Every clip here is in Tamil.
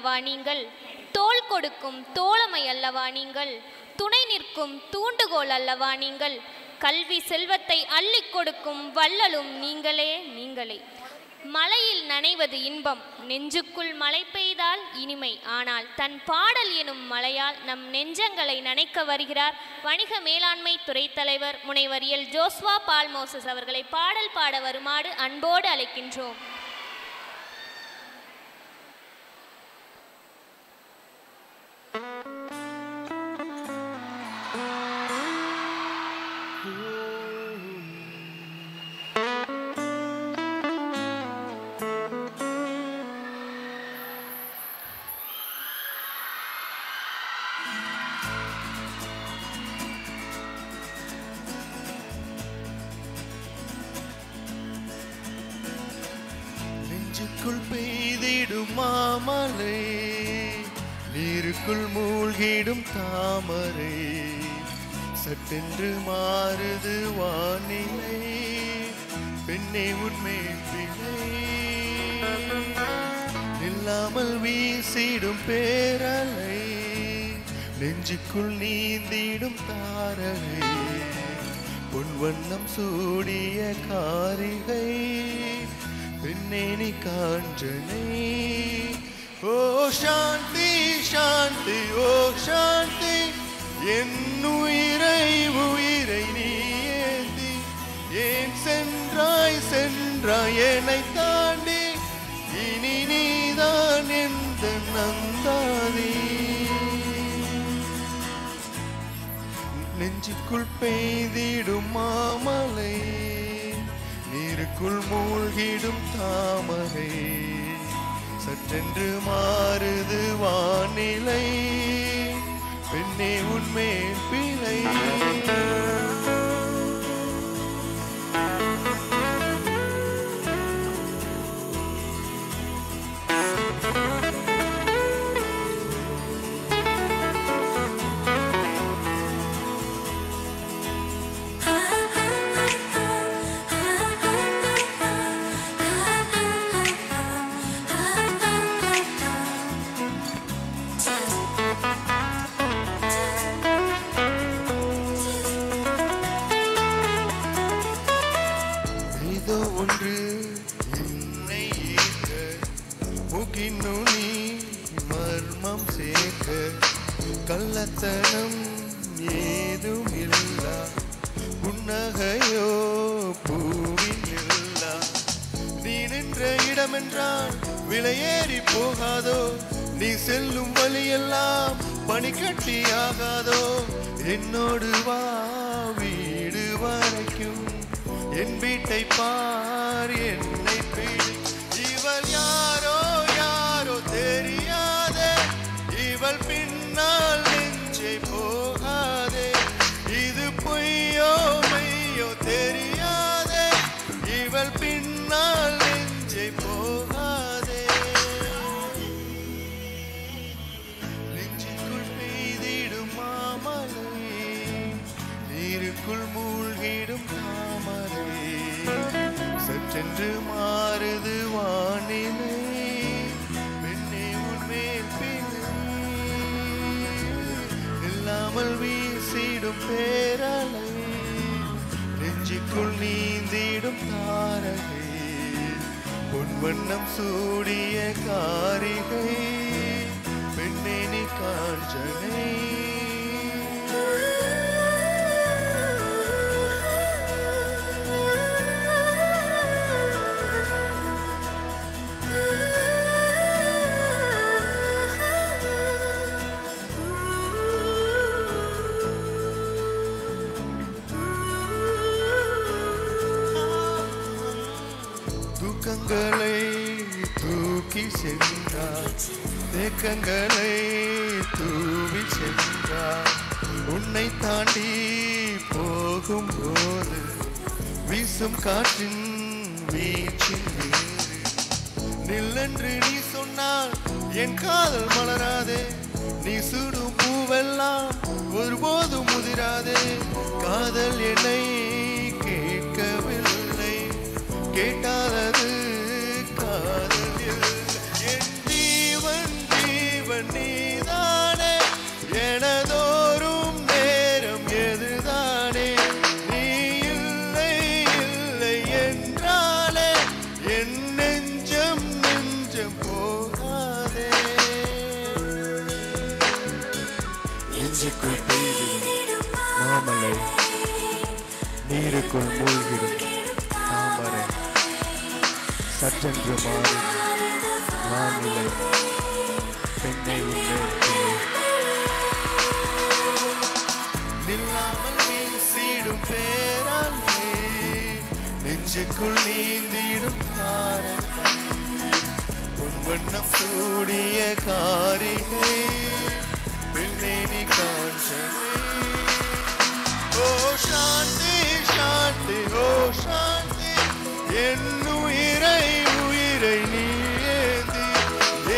அல்லவா நீங்கள்? தோள் கொடுக்கும் தோழமை அல்லவா நீங்கள்? துணை நிற்கும் தூண்டுகோல் அல்லவா நீங்கள்? கல்வி செல்வத்தை அள்ளி கொடுக்கும் வள்ளலும் நீங்களே நீங்களே. மலையில் நனைவது இன்பம், நெஞ்சுக்குள் மழை பெய்தால் இனிமை. ஆனால் தன் பாடல் எனும் மலையால் நம் நெஞ்சங்களை நனைக்க வருகிறார் வணிக மேலாண்மை துறை தலைவர் முனைவர் எல் ஜோஸ்வா பால் மோசஸ் அவர்களை பாடல் பாட வருமாறு அன்போடு அழைக்கின்றோம். நெஞ்சுக்குள் பெய்திடும் மாமலை, நீருக்குள் மூழ்கிடும் தாமரை, சட்டென்று மாறுது வானிலை, பெண்ணே உன்மேல் பிழை, நில்லாமல் வீசிடும் பேரலை, நெஞ்சுக்குள் நீந்திடும் தாரகை, பொன் வண்ணம் சூடிய காரிகை, பெண்ணே நீ காஞ்சனை. ஓ சாந்தி சாந்தி ஓ சாந்தி, என் உயிரை உயிரை நீ ஏந்தி, ஏன் சென்றாய் சென்றாய் என்னை தாண்டி, இனி நீதான் எந்த நந்தாதி. நெஞ்சுக்குள் பெய்திடும் மாமலை, நீருக்குள் மூழ்கிடும் தாமரை, சற்றென்று மாறுது வானிலை, பெண்ணே உன்மேல் பிழை. ஒன்று என்னை ஈர்க்க, முகினு நீ மர்மம் சேர்க்க, கள்ளத்தனம் ஏதும் இல்லா, புன்னகையோ பூவில் இல்லா, நீ நின்ற இடமென்றால் விலையேறி போகாதோ, நீ செல்லும் வழியெல்லாம் பனிக்கட்டியாகாதோ, என்னோடு வா வீடு வரைக்கும், என் வீட்டை பார் என்னை பிடி. இவள் யாரோ யாரோ தெரியாதே, இவள் பின்னால் நெஞ்சை போகாதே, இது பொய்யோ மெய்யோ தெரியாதே, இவள் பின்னால் நெஞ்சை போகாதே. நெஞ்சுக்குள் பெய்திடும் மாமலை, நீருக்குள் மூழ்கிடும் தாமரை, சற்றென்று மாறுது வானிலை, பெண்ணே உன்மேல் பிழை, நில்லாமல் வீசிடும் பேரலை, நெஞ்சுக்குள் நீந்திடும் தாரகை, பொன் வண்ணம் சூடிய காரிகை, பெண்ணே நீ காஞ்சனை. தூக்கங்களை தூக்கி சென்றார், தேக்கங்களை தூவி சென்றார், உன்னை தாண்டி போகும்போது வீசும் காற்றின் வீச்சின் வேறு, நில்லென்று நீ சொன்னால் என் காதல் மலராதே, நீ சுடும் பூவெல்லாம் ஒருபோதும் முதிராதே, காதல் என்னை கேட்கவில்லை, கேட்டாலது காதல், என் ஜீவன் இல்லை. நீருக்குள் மூழ்கிடும் தாமரை சற்றென்று மாறும் வானிலை. பெண்ணை உன்னேற்கிறே நில்லாமல் வீசிடும் பேராலே நெஞ்சுக்குள் நீந்திடும் தாரங்கள் பொன்வண்ணம் சூடிய காரிகை பெண்ணே நீ காஞ்சனை. ஓ சாந்தி சாந்தி ஓ சாந்தி என் உயிரை உயிரை நீ ஏந்தி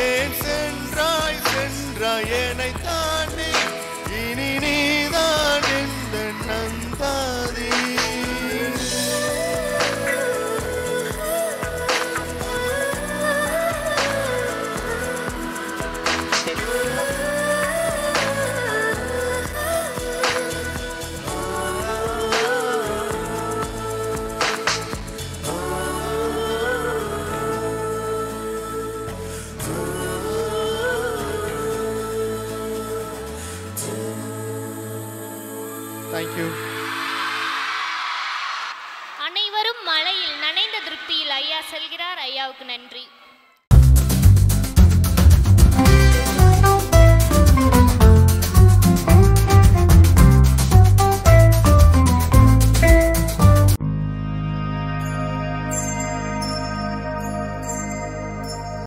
ஏன் சென்றாய் சென்றாய் என்னை தாண்டி இனி நீதான் எந்த நந்தாதி. Thank you. அனைவரும் மழையில் நனைந்த திருப்தியில் ஐயா செல்கிறார். ஐயாவுக்கு நன்றி.